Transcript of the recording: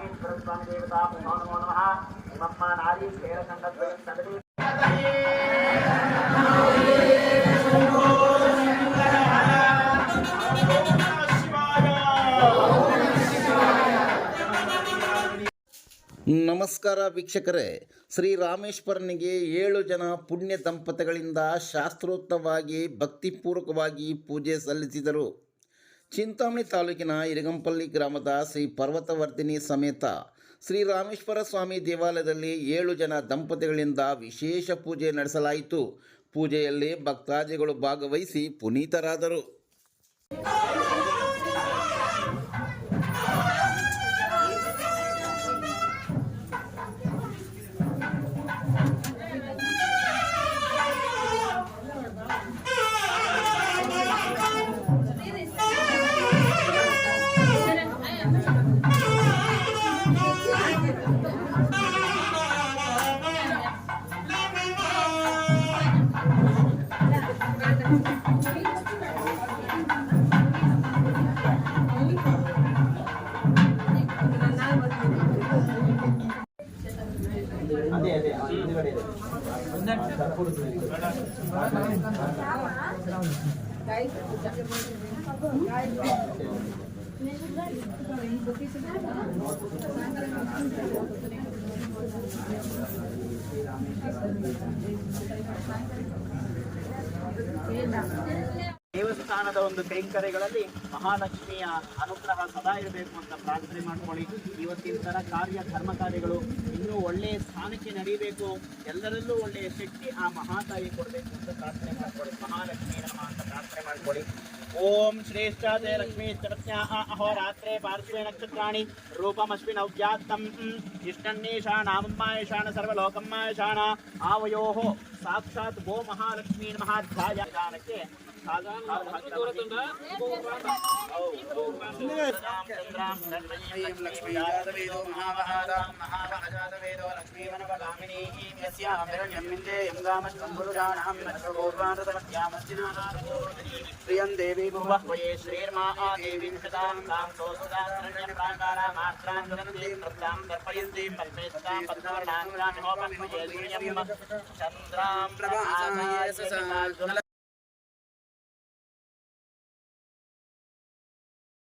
रामेश्वर स्वामी देवता नमो नमः इमम्मा नारी खेलखण्डद्वयं सदति ನಮಸ್ಕಾರ ವೀಕ್ಷಕರೇ, ಶ್ರೀ ರಾಮೇಶ್ವರನಿಗೆ 7 ಜನ ಪುಣ್ಯ ದಂಪತಿಗಳಿಂದ ಶಾಸ್ತ್ರೋಕ್ತವಾಗಿ ಭಕ್ತಿಪೂರ್ವಕವಾಗಿ ಪೂಜೆ ಸಲ್ಲಿಸಿದರು. ಚಿಂತಾಮಣಿ ತಾಲೂಕಿನ ಇರಗಂಪಲ್ಲಿ ಗ್ರಾಮದ ಶ್ರೀ ಪರ್ವತವರ್ಧಿನಿ ಸಮೇತ ಶ್ರೀ ರಾಮೇಶ್ವರ ಸ್ವಾಮಿ ದೇವಾಲಯದಲ್ಲಿ 7 ಜನ ದಂಪತಿಗಳಿಂದ ವಿಶೇಷ ಪೂಜೆ ನಡೆಸಲಾಯಿತು. ಪೂಜೆಯಲ್ಲಿ ಭಕ್ತಾದಿಗಳು ಭಾಗವಹಿಸಿ ಪುನೀತರಾದರು. ದೇವಸ್ಥಾನದ ಒಂದು ಕೈಂಕರ್ಯಗಳಲ್ಲಿ ಮಹಾಲಕ್ಷ್ಮಿಯ ಅನುಗ್ರಹ ಸದಾ ಇರಬೇಕು ಅಂತ ಪ್ರಾರ್ಥನೆ ಮಾಡ್ಕೊಳ್ಳಿ. ಇವತ್ತಿನ ತರ ಧರ್ಮ ಕಾರ್ಯಗಳು ಇನ್ನೂ ಒಳ್ಳೆಯ ಸ್ಥಾನಕ್ಕೆ ನಡೀಬೇಕು, ಎಲ್ಲರಲ್ಲೂ ಒಳ್ಳೆಯ ಶಕ್ತಿ ಆ ಮಹಾತಾಯಿ ಕೊಡಬೇಕು ಅಂತ ಪ್ರಾರ್ಥನೆ ಮಾಡ್ಕೊಳ್ಳಿ. ಮಹಾಲಕ್ಷ್ಮಿ ನಮಃ ಅಂತ ಪ್ರಾರ್ಥನೆ ಮಾಡ್ಕೊಳ್ಳಿ. ಓಂ ಶ್ರೇಷ್ಠಾತೆ ಲಕ್ಷ್ಮೀ ಚರತ್ಯಾಃ ಅಹೋರಾತ್ರೆ ಪಾರ್ಶ್ವೇ ನಕ್ಷತ್ರಾಣಿ ರೂಪಮಸ್ಮಿನ್ ಅವ್ಯಾತ್ತಂ ಇಷ್ಟನ್ನೇಷಾಣಾಮಮ್ಮಾಯೇಷಾಣ ಸರ್ವಲೋಕಮ್ಮಾಯೇಷಾಣ ಆವಯೋಃ ಸಾಕ್ಷಾತ್ ಗೋ ಮಹಾಲಕ್ಷ್ಮೀ ನಮಃ ಧ್ಯಾನಕ್ಕೆ प्रियं देवी भुवह्वये श्रीर्मा देवी सदां तां सोसदां प्राकारा मात्रां जगन्ति प्रत्यां दर्पयन्ति पद्मेस्तां पद्मवर्णां होपमये सूर्यं चन्द्रां प्रभासमये